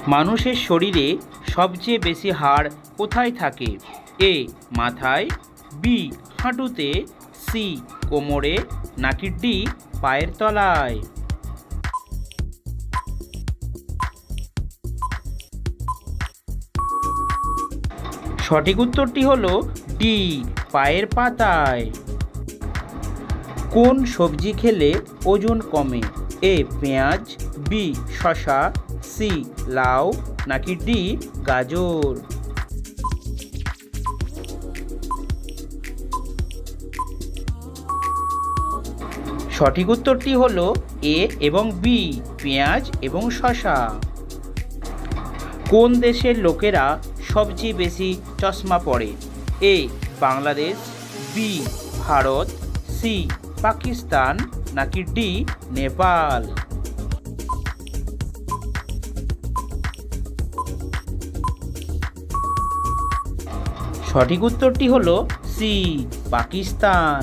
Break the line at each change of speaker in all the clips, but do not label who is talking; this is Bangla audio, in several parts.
মানুষের শরীরে সবচেয়ে বেশি হাড় কোথায় থাকে? এ মাথায়, বি হাঁটুতে, সি কোমরে, নাকি ডি পায়ের তলায়? সঠিক উত্তরটি হলো ডি পায়ের পাতায়। কোন সবজি খেলে ওজন কমে? এ পেঁয়াজ, বি শসা, সি লাউ, নাকি ডি গাজর? সঠিক উত্তরটি হলো এ এবং বি পেঁয়াজ এবং শসা। কোন দেশের লোকেরা সবচেয়ে বেশি চশমা পরে? এ বাংলাদেশ, বি ভারত, সি পাকিস্তান, নাকি ডি নেপাল? সঠিক উত্তরটি হলো সি পাকিস্তান।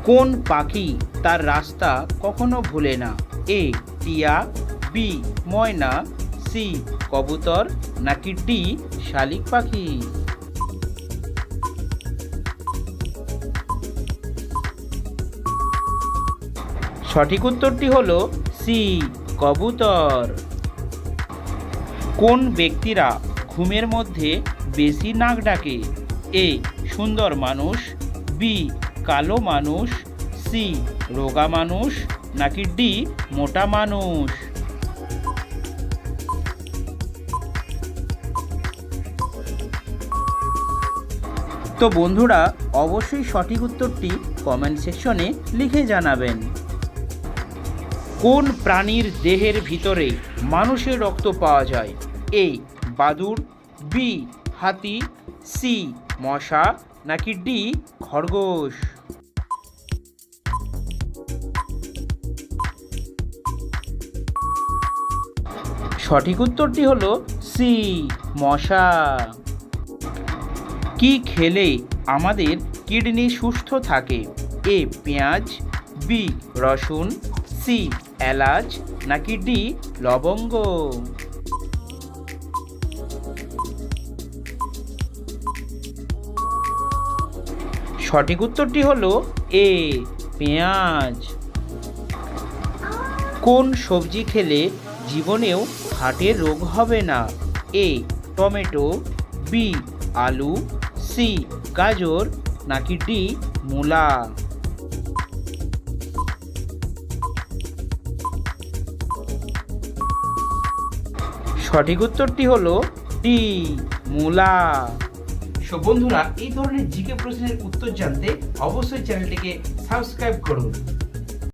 কোন পাখি তার রাস্তা কখনো ভুলে না? এ টিয়া, বি ময়না, সি কবুতর, নাকি ডি শালিক পাখি? সঠিক উত্তরটি হলো সি কবুতর। কোন ব্যক্তিরা ঘুমের মধ্যে বেশি নাক ডাকে? এ সুন্দর মানুষ, বি কালো মানুষ, সি রোগা মানুষ, নাকি ডি মোটা মানুষ? তো বন্ধুরা, অবশ্যই সঠিক উত্তরটি কমেন্ট সেকশনে লিখে জানাবেন। কোন প্রাণীর দেহের ভিতরে মানুষের রক্ত পাওয়া যায়? এ বাদুড়, বি হাতি, সি মশা, নাকি ডি খরগোশ? সঠিক উত্তরটি হলো সি মশা। কি খেলে আমাদের কিডনি সুস্থ থাকে? এ পেঁয়াজ, বি রসুন, সি এলাচ, নাকি ডি লবঙ্গ? সঠিক উত্তরটি হলো এ পেঁয়াজ। কোন সবজি খেলে জীবনেও হার্টের রোগ হবে না? এ টমেটো, বি আলু, সি গাজর, নাকি ডি মূলা? সঠিক উত্তরটি হলো ডি মূলা। সো বন্ধুরা, এই ধরনের জিকে প্রশ্নের উত্তর জানতে অবশ্যই চ্যানেলটিকে সাবস্ক্রাইব করুন।